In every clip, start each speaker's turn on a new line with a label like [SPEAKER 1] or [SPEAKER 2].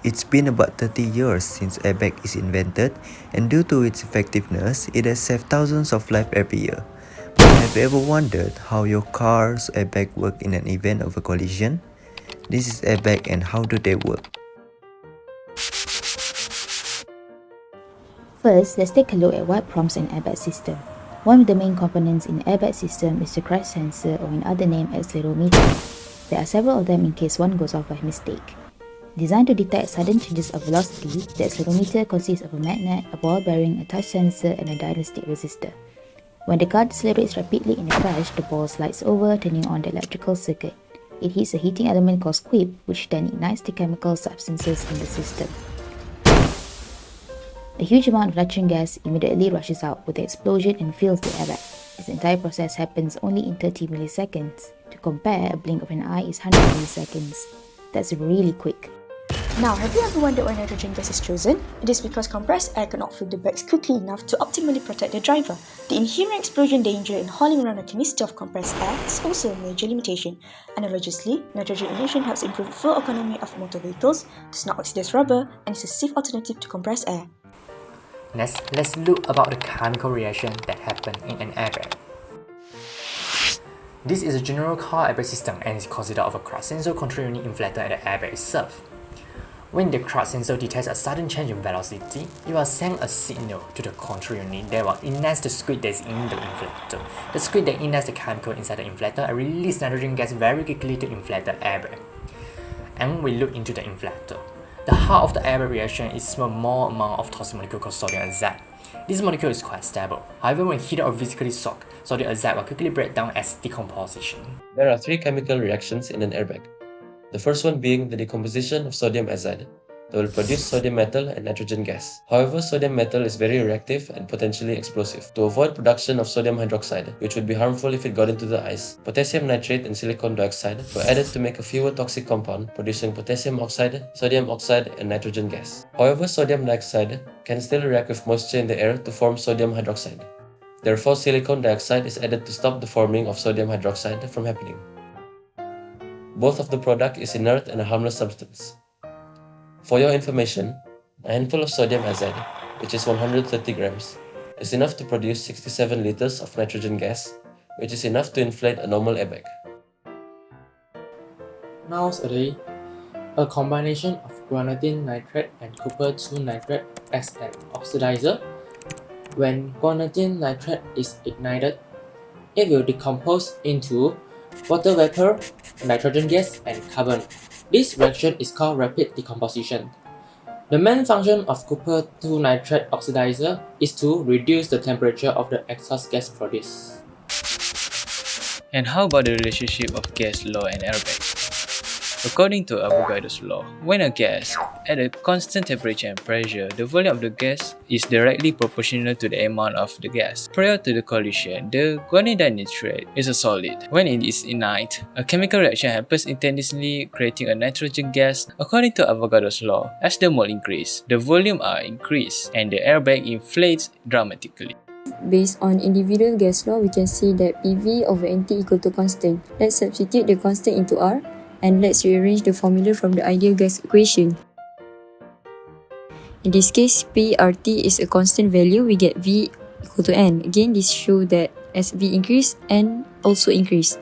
[SPEAKER 1] It's been about 30 years since airbag is invented, and due to its effectiveness, it has saved thousands of lives every year. But have you ever wondered how your car's airbag work in an event of a collision? This is airbag and how do they work?
[SPEAKER 2] First, let's take a look at what prompts an airbag system. One of the main components in the airbag system is the crash sensor, or in other name accelerometer. There are several of them in case one goes off by mistake. Designed to detect sudden changes of velocity, the accelerometer consists of a magnet, a ball bearing, a touch sensor, and a diagnostic resistor. When the car decelerates rapidly in a crash, the ball slides over, turning on the electrical circuit. It hits a heating element called squib, which then ignites the chemical substances in the system. A huge amount of nitrogen gas immediately rushes out with the explosion and fills the airbag. This entire process happens only in 30 milliseconds. To compare, a blink of an eye is 100 milliseconds. That's really quick.
[SPEAKER 3] Now, have you ever wondered why nitrogen gas is chosen? It is because compressed air cannot fill the bags quickly enough to optimally protect the driver. The inherent explosion danger in hauling around a canister of compressed air is also a major limitation. Analogously, nitrogen injection helps improve fuel economy of motor vehicles, does not oxidize rubber, and is a safe alternative to compressed air.
[SPEAKER 4] Next, let's look about the chemical reaction that happen in an airbag. This is a general car airbag system and is considered of a crash sensor control unit inflator at the airbag itself. When the crash sensor detects a sudden change in velocity, it will send a signal to the control unit that will ignite the squid that is in the inflator. The squid that ignites the chemical inside the inflator and release nitrogen gas very quickly to inflate the airbag. And we look into the inflator. The heart of the airbag reaction is a small amount of toxic molecule called sodium azide. This molecule is quite stable. However, when heated or physically shocked, sodium azide will quickly break down as decomposition.
[SPEAKER 5] There are three chemical reactions in an airbag. The first one being the decomposition of sodium azide that will produce sodium metal and nitrogen gas. However, sodium metal is very reactive and potentially explosive. To avoid production of sodium hydroxide, which would be harmful if it got into the ice, potassium nitrate and silicon dioxide were added to make a fewer toxic compound producing potassium oxide, sodium oxide, and nitrogen gas. However, sodium dioxide can still react with moisture in the air to form sodium hydroxide. Therefore, silicon dioxide is added to stop the forming of sodium hydroxide from happening. Both of the product is inert and a harmless substance. For your information, a handful of sodium azide, which is 130 grams, is enough to produce 67 liters of nitrogen gas, which is enough to inflate a normal airbag.
[SPEAKER 6] Nowadays, a combination of guanidine nitrate and copper 2 nitrate acts as an oxidizer. When guanidine nitrate is ignited, it will decompose into water vapor, nitrogen gas, and carbon. This reaction is called rapid decomposition. The main function of copper 2 nitrate oxidizer is to reduce the temperature of the exhaust gas produced.
[SPEAKER 7] And how about the relationship of gas law and airbag? According to Avogadro's law, when a gas at a constant temperature and pressure, the volume of the gas is directly proportional to the amount of the gas. Prior to the collision, the guanidine nitrate is a solid. When it is inert, a chemical reaction happens instantaneously, creating a nitrogen gas. According to Avogadro's law, as the mole increase, the volume are increased and the airbag inflates dramatically.
[SPEAKER 8] Based on individual gas law, we can see that PV over NT equal to constant. Let's substitute the constant into R. And let's rearrange the formula from the ideal gas equation. In this case, PRT is a constant value, we get V equal to N. Again, this shows that as V increase, N also increase.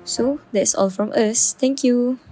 [SPEAKER 8] So, that's all from us. Thank you.